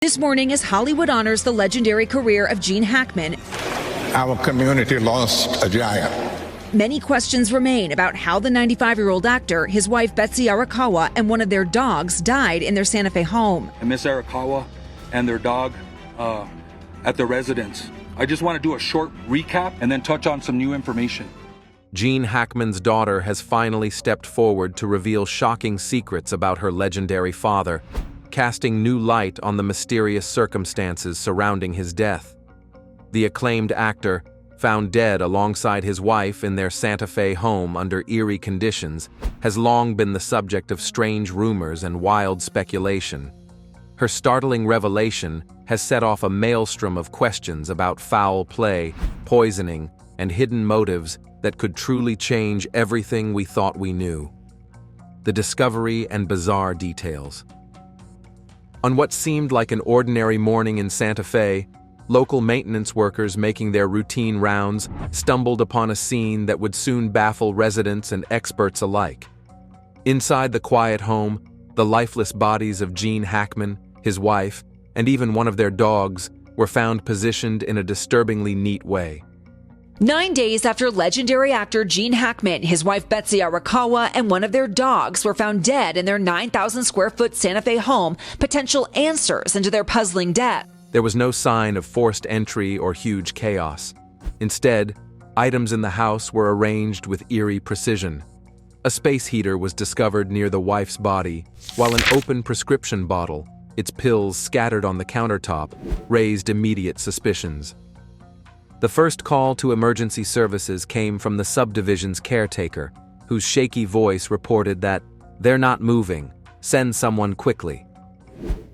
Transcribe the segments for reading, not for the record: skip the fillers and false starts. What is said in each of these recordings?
This morning, as Hollywood honors the legendary career of Gene Hackman, our community lost a giant. Many questions remain about how the 95-year-old actor, his wife Betsy Arakawa, and one of their dogs died in their Santa Fe home. Miss Arakawa and their dog at the residence. I just want to do a short recap and then touch on some new information. Gene Hackman's daughter has finally stepped forward to reveal shocking secrets about her legendary father, casting new light on the mysterious circumstances surrounding his death. The acclaimed actor, found dead alongside his wife in their Santa Fe home under eerie conditions, has long been the subject of strange rumors and wild speculation. Her startling revelation has set off a maelstrom of questions about foul play, poisoning, and hidden motives that could truly change everything we thought we knew. The discovery and bizarre details. On what seemed like an ordinary morning in Santa Fe, local maintenance workers making their routine rounds stumbled upon a scene that would soon baffle residents and experts alike. Inside the quiet home, the lifeless bodies of Gene Hackman, his wife, and even one of their dogs were found positioned in a disturbingly neat way. 9 days after legendary actor Gene Hackman, his wife Betsy Arakawa, and one of their dogs were found dead in their 9,000-square-foot Santa Fe home, potential answers into their puzzling death. There was no sign of forced entry or huge chaos. Instead, items in the house were arranged with eerie precision. A space heater was discovered near the wife's body, while an open prescription bottle, its pills scattered on the countertop, raised immediate suspicions. The first call to emergency services came from the subdivision's caretaker, whose shaky voice reported that, "They're not moving. Send someone quickly."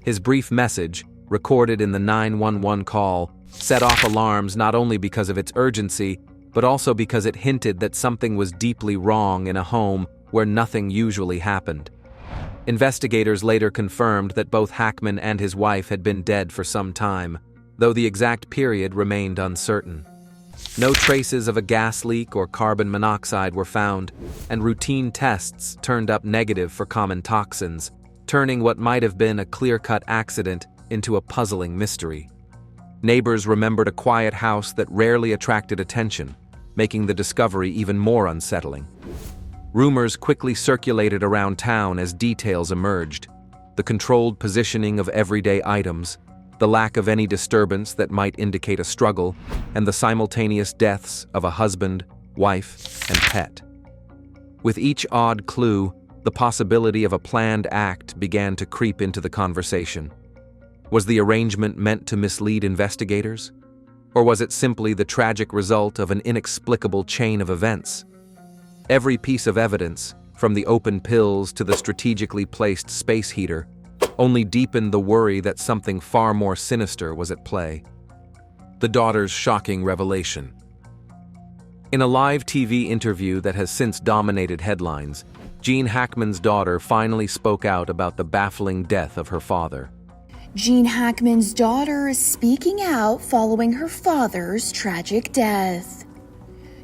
His brief message, recorded in the 911 call, set off alarms not only because of its urgency, but also because it hinted that something was deeply wrong in a home where nothing usually happened. Investigators later confirmed that both Hackman and his wife had been dead for some time, though the exact period remained uncertain. No traces of a gas leak or carbon monoxide were found, and routine tests turned up negative for common toxins, turning what might have been a clear-cut accident into a puzzling mystery. Neighbors remembered a quiet house that rarely attracted attention, making the discovery even more unsettling. Rumors quickly circulated around town as details emerged: the controlled positioning of everyday items, the lack of any disturbance that might indicate a struggle, and the simultaneous deaths of a husband, wife, and pet. With each odd clue, the possibility of a planned act began to creep into the conversation. Was the arrangement meant to mislead investigators? Or was it simply the tragic result of an inexplicable chain of events? Every piece of evidence, from the open pills to the strategically placed space heater, only deepened the worry that something far more sinister was at play. The daughter's shocking revelation. In a live TV interview that has since dominated headlines, Gene Hackman's daughter finally spoke out about the baffling death of her father. Gene Hackman's daughter is speaking out following her father's tragic death.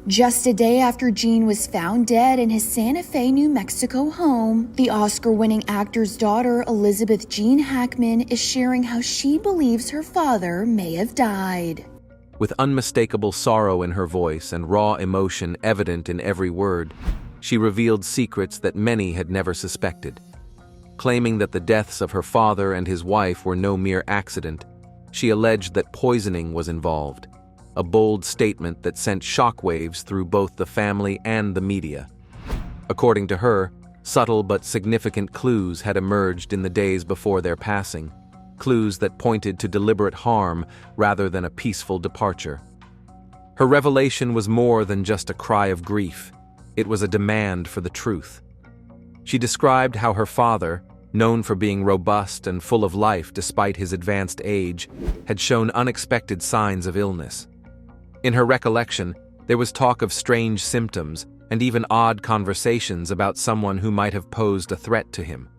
Just a day after Gene was found dead in his Santa Fe, New Mexico home, the Oscar-winning actor's daughter, Elizabeth Jean Hackman, is sharing how she believes her father may have died. With unmistakable sorrow in her voice and raw emotion evident in every word, she revealed secrets that many had never suspected. Claiming that the deaths of her father and his wife were no mere accident, she alleged that poisoning was involved. A bold statement that sent shockwaves through both the family and the media. According to her, subtle but significant clues had emerged in the days before their passing, clues that pointed to deliberate harm rather than a peaceful departure. Her revelation was more than just a cry of grief. It was a demand for the truth. She described how her father, known for being robust and full of life despite his advanced age, had shown unexpected signs of illness. In her recollection, there was talk of strange symptoms and even odd conversations about someone who might have posed a threat to him.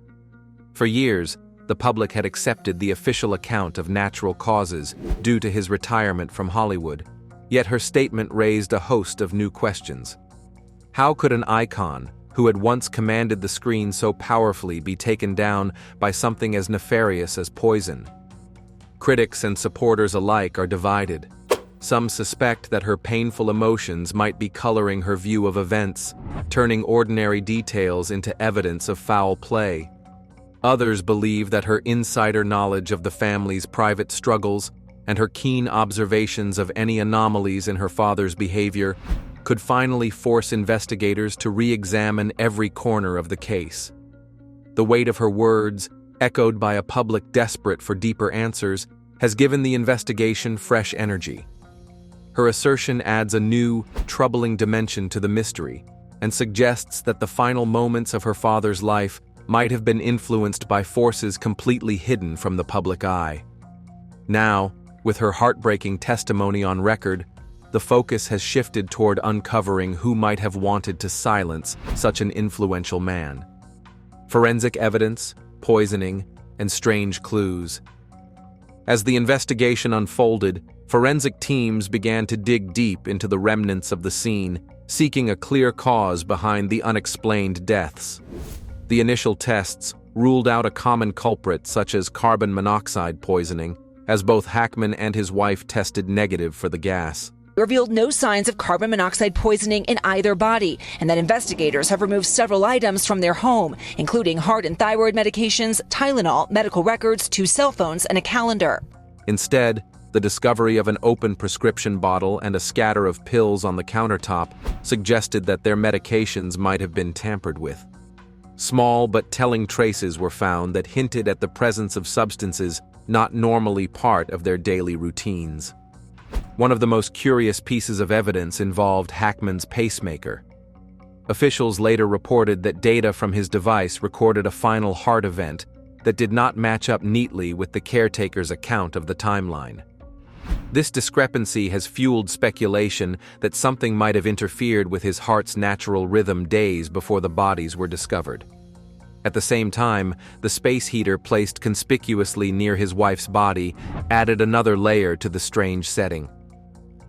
For years, the public had accepted the official account of natural causes due to his retirement from Hollywood, yet her statement raised a host of new questions. How could an icon, who had once commanded the screen so powerfully, be taken down by something as nefarious as poison? Critics and supporters alike are divided. Some suspect that her painful emotions might be coloring her view of events, turning ordinary details into evidence of foul play. Others believe that her insider knowledge of the family's private struggles and her keen observations of any anomalies in her father's behavior could finally force investigators to re-examine every corner of the case. The weight of her words, echoed by a public desperate for deeper answers, has given the investigation fresh energy. Her assertion adds a new, troubling dimension to the mystery and suggests that the final moments of her father's life might have been influenced by forces completely hidden from the public eye. Now, with her heartbreaking testimony on record, the focus has shifted toward uncovering who might have wanted to silence such an influential man. Forensic evidence, poisoning, and strange clues. As the investigation unfolded, forensic teams began to dig deep into the remnants of the scene, seeking a clear cause behind the unexplained deaths. The initial tests ruled out a common culprit such as carbon monoxide poisoning, as both Hackman and his wife tested negative for the gas. Revealed no signs of carbon monoxide poisoning in either body, and that investigators have removed several items from their home, including heart and thyroid medications, Tylenol, medical records, 2 cell phones, and a calendar. Instead, the discovery of an open prescription bottle and a scatter of pills on the countertop suggested that their medications might have been tampered with. Small but telling traces were found that hinted at the presence of substances not normally part of their daily routines. One of the most curious pieces of evidence involved Hackman's pacemaker. Officials later reported that data from his device recorded a final heart event that did not match up neatly with the caretaker's account of the timeline. This discrepancy has fueled speculation that something might have interfered with his heart's natural rhythm days before the bodies were discovered. At the same time, the space heater placed conspicuously near his wife's body added another layer to the strange setting.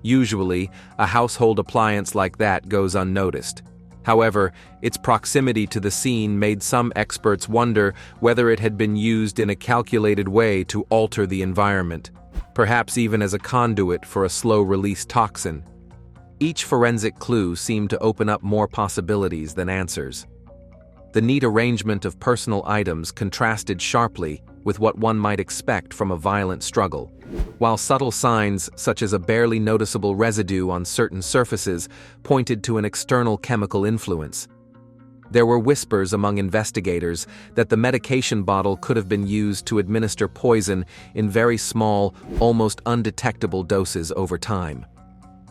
Usually, a household appliance like that goes unnoticed. However, its proximity to the scene made some experts wonder whether it had been used in a calculated way to alter the environment, perhaps even as a conduit for a slow-release toxin. Each forensic clue seemed to open up more possibilities than answers. The neat arrangement of personal items contrasted sharply with what one might expect from a violent struggle, while subtle signs such as a barely noticeable residue on certain surfaces pointed to an external chemical influence. There were whispers among investigators that the medication bottle could have been used to administer poison in very small, almost undetectable doses over time.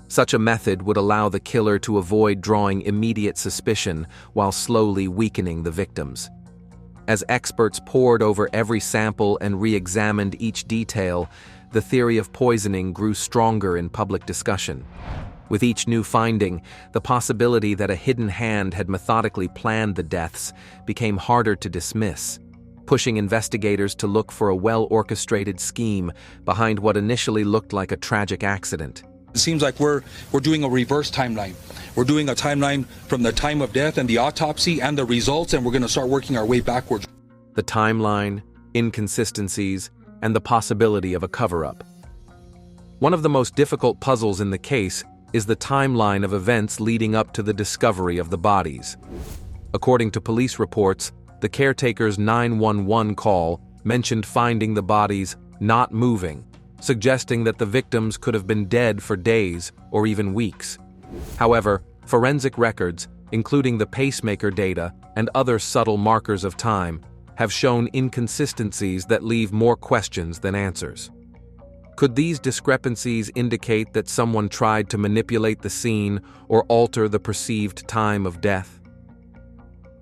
Such a method would allow the killer to avoid drawing immediate suspicion while slowly weakening the victims. As experts pored over every sample and re-examined each detail, the theory of poisoning grew stronger in public discussion. With each new finding, the possibility that a hidden hand had methodically planned the deaths became harder to dismiss, pushing investigators to look for a well-orchestrated scheme behind what initially looked like a tragic accident. It seems like we're doing a reverse timeline. We're doing a timeline from the time of death and the autopsy and the results, and we're going to start working our way backwards. The timeline, inconsistencies, and the possibility of a cover-up. One of the most difficult puzzles in the case is the timeline of events leading up to the discovery of the bodies. According to police reports, the caretaker's 911 call mentioned finding the bodies not moving, suggesting that the victims could have been dead for days or even weeks. However, forensic records, including the pacemaker data and other subtle markers of time, have shown inconsistencies that leave more questions than answers. Could these discrepancies indicate that someone tried to manipulate the scene or alter the perceived time of death?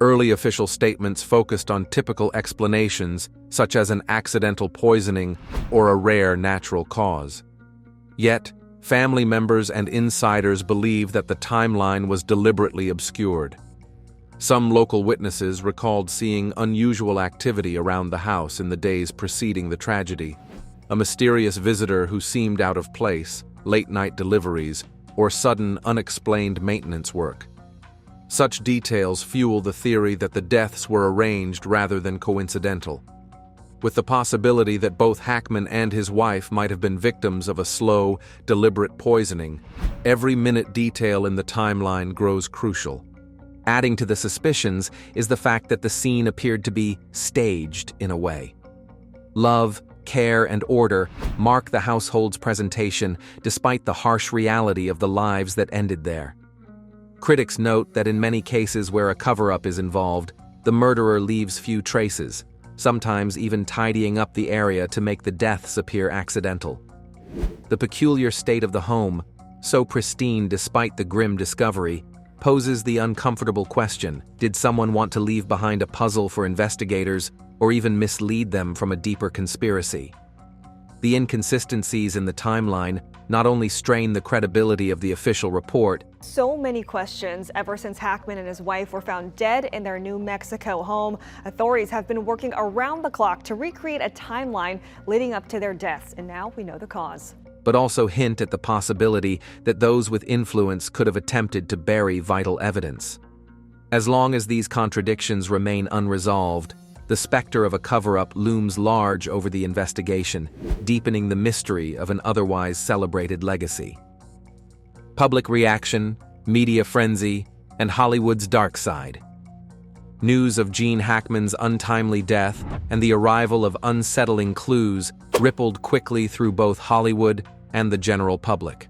Early official statements focused on typical explanations, such as an accidental poisoning or a rare natural cause. Yet, family members and insiders believe that the timeline was deliberately obscured. Some local witnesses recalled seeing unusual activity around the house in the days preceding the tragedy. A mysterious visitor who seemed out of place, late-night deliveries, or sudden unexplained maintenance work. Such details fuel the theory that the deaths were arranged rather than coincidental. with the possibility that both Hackman and his wife might have been victims of a slow, deliberate poisoning. Every minute detail in the timeline grows crucial. Adding to the suspicions is the fact that the scene appeared to be staged in a way. Love, care, and order mark the household's presentation despite the harsh reality of the lives that ended there. Critics note that in many cases where a cover-up is involved, the murderer leaves few traces, sometimes even tidying up the area to make the deaths appear accidental. The peculiar state of the home, so pristine despite the grim discovery, poses the uncomfortable question: did someone want to leave behind a puzzle for investigators or even mislead them from a deeper conspiracy? The inconsistencies in the timeline not only strain the credibility of the official report. So many questions ever since Hackman and his wife were found dead in their New Mexico home. Authorities have been working around the clock to recreate a timeline leading up to their deaths, and now we know the cause. But also hint at the possibility that those with influence could have attempted to bury vital evidence. As long as these contradictions remain unresolved, the specter of a cover-up looms large over the investigation, deepening the mystery of an otherwise celebrated legacy. Public reaction, media frenzy, and Hollywood's dark side. News of Gene Hackman's untimely death and the arrival of unsettling clues rippled quickly through both Hollywood and the general public.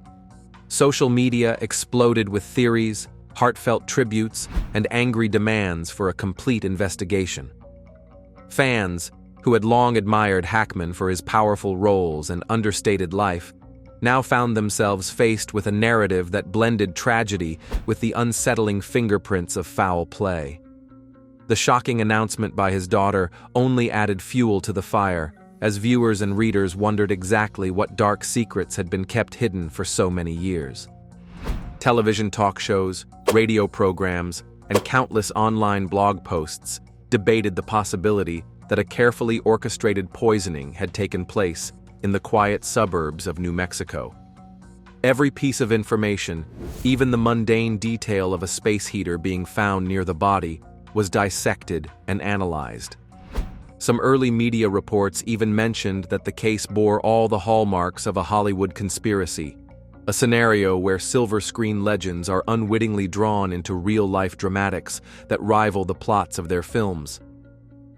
Social media exploded with theories, heartfelt tributes, and angry demands for a complete investigation. Fans, who had long admired Hackman for his powerful roles and understated life, now found themselves faced with a narrative that blended tragedy with the unsettling fingerprints of foul play. The shocking announcement by his daughter only added fuel to the fire, as viewers and readers wondered exactly what dark secrets had been kept hidden for so many years. Television talk shows, radio programs, and countless online blog posts debated the possibility that a carefully orchestrated poisoning had taken place in the quiet suburbs of New Mexico. Every piece of information, even the mundane detail of a space heater being found near the body, was dissected and analyzed. Some early media reports even mentioned that the case bore all the hallmarks of a Hollywood conspiracy, a scenario where silver screen legends are unwittingly drawn into real-life dramatics that rival the plots of their films.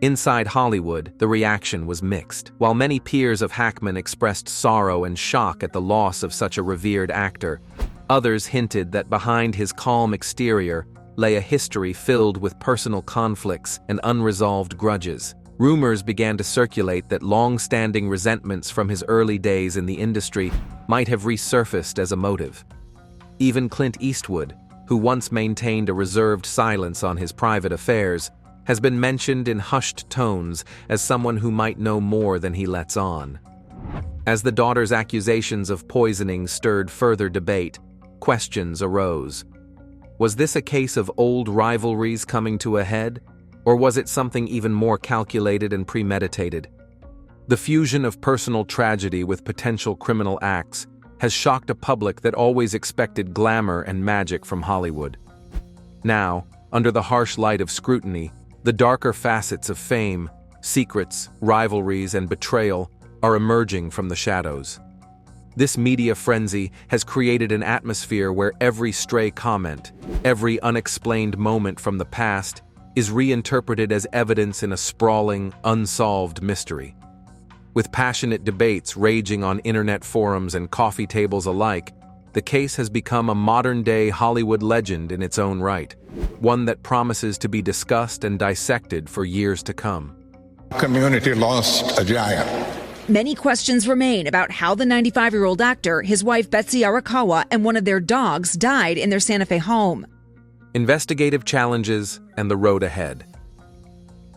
Inside Hollywood, the reaction was mixed. While many peers of Hackman expressed sorrow and shock at the loss of such a revered actor, others hinted that behind his calm exterior lay a history filled with personal conflicts and unresolved grudges. Rumors began to circulate that long-standing resentments from his early days in the industry might have resurfaced as a motive. Even Clint Eastwood, who once maintained a reserved silence on his private affairs, has been mentioned in hushed tones as someone who might know more than he lets on. As the daughter's accusations of poisoning stirred further debate, questions arose. Was this a case of old rivalries coming to a head, or was it something even more calculated and premeditated? The fusion of personal tragedy with potential criminal acts has shocked a public that always expected glamour and magic from Hollywood. Now, under the harsh light of scrutiny, the darker facets of fame, secrets, rivalries, and betrayal are emerging from the shadows. This media frenzy has created an atmosphere where every stray comment, every unexplained moment from the past, is reinterpreted as evidence in a sprawling, unsolved mystery. With passionate debates raging on internet forums and coffee tables alike, the case has become a modern-day Hollywood legend in its own right, one that promises to be discussed and dissected for years to come. Community lost a giant. Many questions remain about how the 95-year-old actor, his wife Betsy Arakawa, and one of their dogs died in their Santa Fe home. Investigative challenges and the road ahead.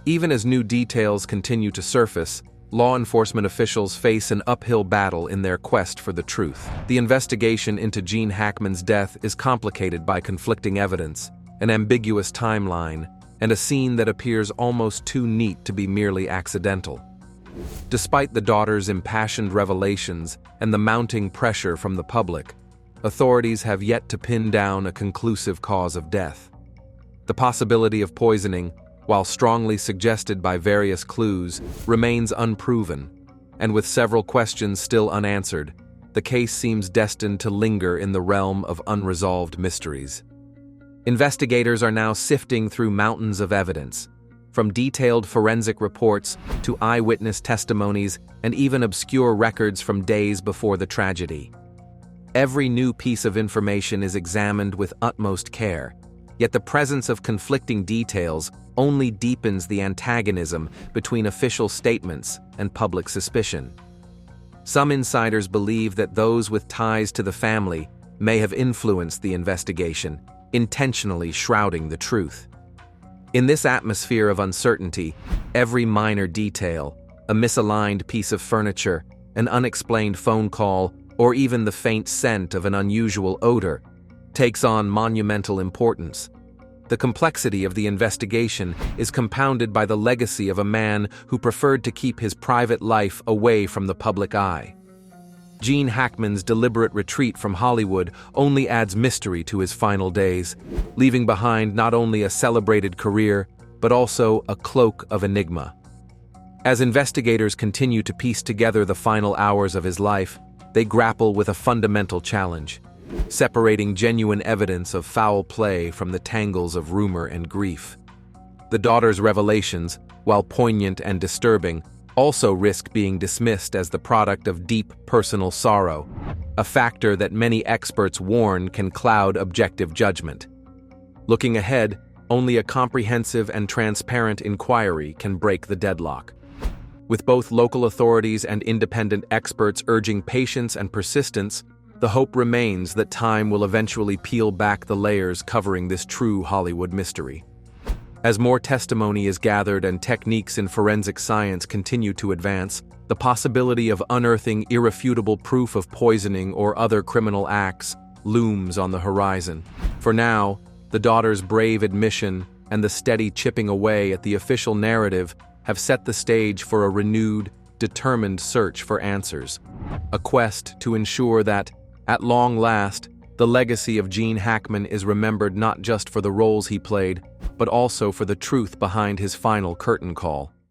Even as new details continue to surface, law enforcement officials face an uphill battle in their quest for the truth. The investigation into Gene Hackman's death is complicated by conflicting evidence, an ambiguous timeline, and a scene that appears almost too neat to be merely accidental. Despite the daughter's impassioned revelations and the mounting pressure from the public, authorities have yet to pin down a conclusive cause of death. The possibility of poisoning, while strongly suggested by various clues, remains unproven, and with several questions still unanswered, the case seems destined to linger in the realm of unresolved mysteries. Investigators are now sifting through mountains of evidence, from detailed forensic reports to eyewitness testimonies and even obscure records from days before the tragedy. Every new piece of information is examined with utmost care, yet the presence of conflicting details only deepens the antagonism between official statements and public suspicion. Some insiders believe that those with ties to the family may have influenced the investigation, intentionally shrouding the truth. In this atmosphere of uncertainty, every minor detail, a misaligned piece of furniture, an unexplained phone call, or even the faint scent of an unusual odor, takes on monumental importance. The complexity of the investigation is compounded by the legacy of a man who preferred to keep his private life away from the public eye. Gene Hackman's deliberate retreat from Hollywood only adds mystery to his final days, leaving behind not only a celebrated career, but also a cloak of enigma. As investigators continue to piece together the final hours of his life, they grapple with a fundamental challenge: separating genuine evidence of foul play from the tangles of rumor and grief. The daughter's revelations, while poignant and disturbing, also risk being dismissed as the product of deep personal sorrow, a factor that many experts warn can cloud objective judgment. Looking ahead, only a comprehensive and transparent inquiry can break the deadlock. With both local authorities and independent experts urging patience and persistence, the hope remains that time will eventually peel back the layers covering this true Hollywood mystery. As more testimony is gathered and techniques in forensic science continue to advance, the possibility of unearthing irrefutable proof of poisoning or other criminal acts looms on the horizon. For now, the daughter's brave admission and the steady chipping away at the official narrative have set the stage for a renewed, determined search for answers. A quest to ensure that, at long last, the legacy of Gene Hackman is remembered not just for the roles he played, but also for the truth behind his final curtain call.